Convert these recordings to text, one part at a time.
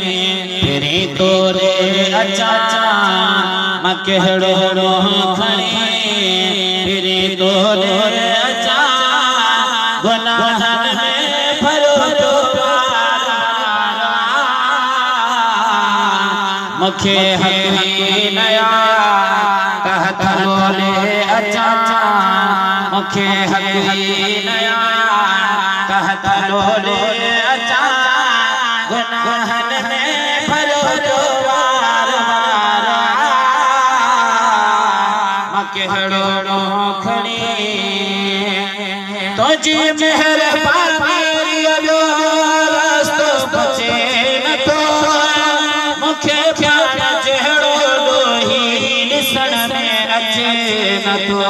free तोरे अचा मकहड़ो खणी free तोरे अचा गुनाहन में भरो मुखे हकी नया कहत बोले अचा मुखे हकी नया कहत बोले अचा गुनाहन में भरो मकहड़ो खणी तुझी मेहरबानी रस्तो बचे न तो मुखे प्यार जहड़ो लोही ॾिसण में अचे न तो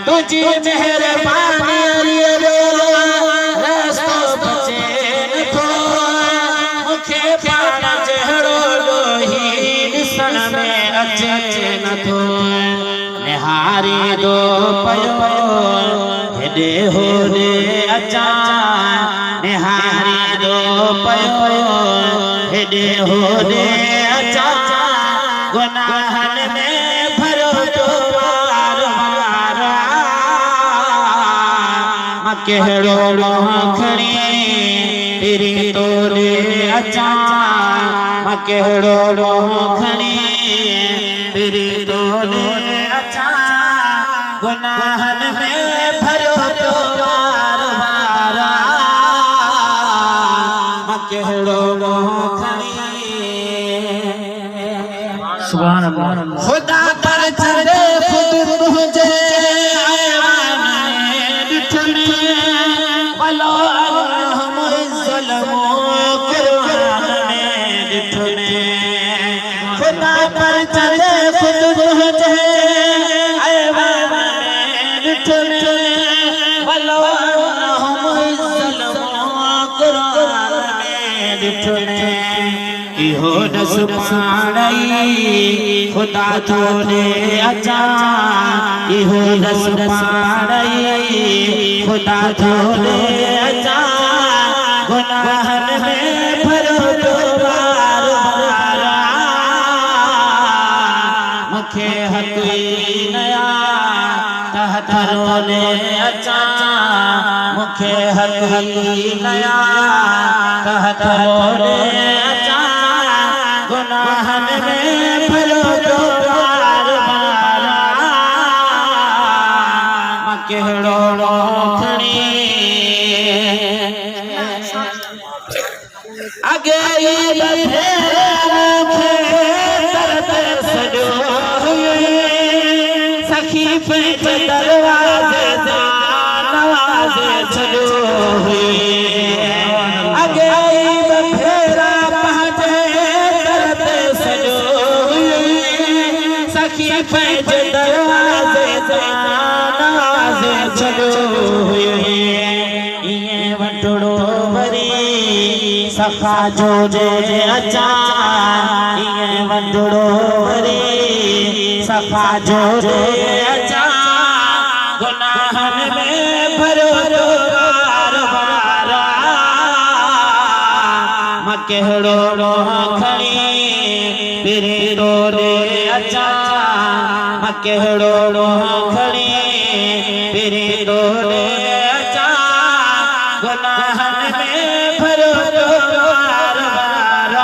तुझी मेहरबानी रस्तो बचे न तो मुखे प्यार जहड़ो लोही ॾिसण में अचे न तो निहारी दो पयो हेॾे होॾे अचा निहारी दो पयो हेॾे होॾे अचा गुनाहन में भरो वार वार मकहड़ो खणी फिरी तोरे अचा मकहड़ो खणी फिरी तोरे अचा गुनाहन में भरो वार वार मकहड़ो खणी सुभान अल्लाह खुदा पर चढ़े खुद तुझे ऐवान में ॾिठने वलो अल्लाह मुज़लमो कुरान में ॾिठने खुदा पर चढ़े खुद तुझे ऐवान में ॾिठने वलो अल्लाह मुज़लमो कुरान में ॾिठने इहो नस पाणई खुदा तोरे अचा इहो नस पाणई खुदा तोरे अचा गुनाहन में भरो वार वार मुखे हकी नया कहत रोले अचा मुखे हकी नया कहत रोले अचा गुनाहन में भरो वार वार मकहड़ो खणी अगे सखी पंहिंज दरवाज़े ते नवाज़े छॾियो हुई अगे बफेरा सखी पंहिंज दरवाज़े ते नवाज़े छॾियो हुई इएं वठड़ो वरी सखा जो जे अचा इएं वठड़ो वरी सखा जो जे अचा गुनाहन में भरो वार वार मकहड़ो खणी फिरी तोरे अचा मकहड़ो खणी फिरी तोरे अचा गुनाहन में भरो वार वार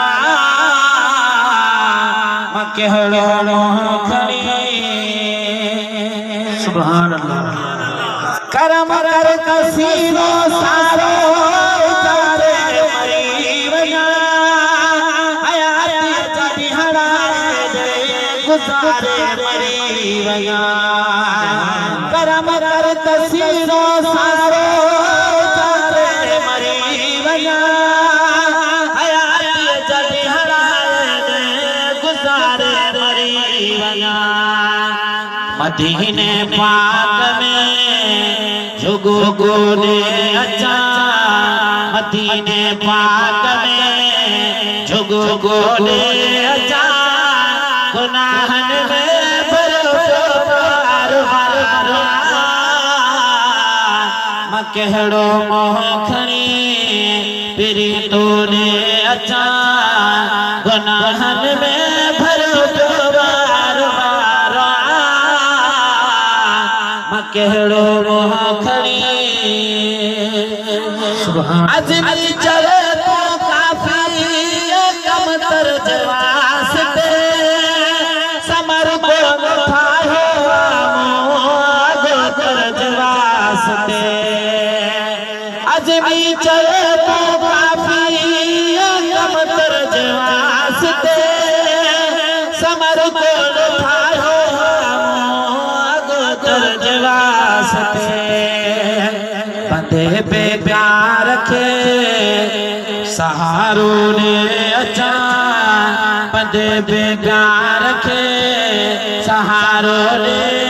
मकहड़ो खणी सुभान अल्लाह करम कर कसीनो सारो तारे मरी वया हयात जी हड़ाए दे गुजारे मरी वया करम कर कसीनो सारो तारे मरी वया हयात जी हड़ाए दे गुजारे मरी वया मदीने पाक में जुगो गोले अचा मदीने पाक में जुगो गोले अचा गुनाहन में भरो वार वार मकहड़ो मोह खणी फिरी तोरे अचा गुनाहन में भरो बार बार मां कहिड़ो मुंहुं खणी अजमी चले तो काफी कम तर वास्ते समर को ठायो गो तर वास्ते अजमी चले तो काफी कम तर वास्ते समर को ठायो गो तर वास्ते बंदे पे प्यार के सहारो ने अचा बंदे पे प्यार के सहारो ने